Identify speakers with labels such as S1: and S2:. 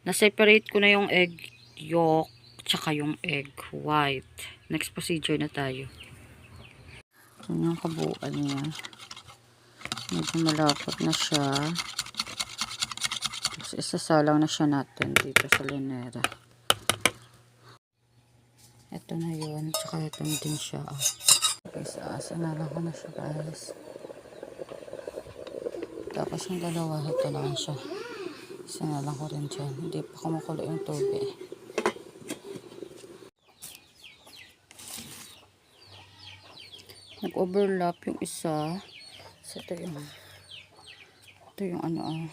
S1: Na-separate ko na yung egg yolk tsaka yung egg white. Next procedure na tayo. Yan yung kabuuan niya. Medyo malapot na siya. Tapos isasalang na siya natin dito sa linera. Ito na yun. Tsaka ito na din siya. Guys, sanalang ko na siya guys. Tapos yung dalawa, ito lang siya. Sanalang ko rin dyan. Hindi pa kumukulo yung tubig. Nag-overlap yung isa. So, ito yung ano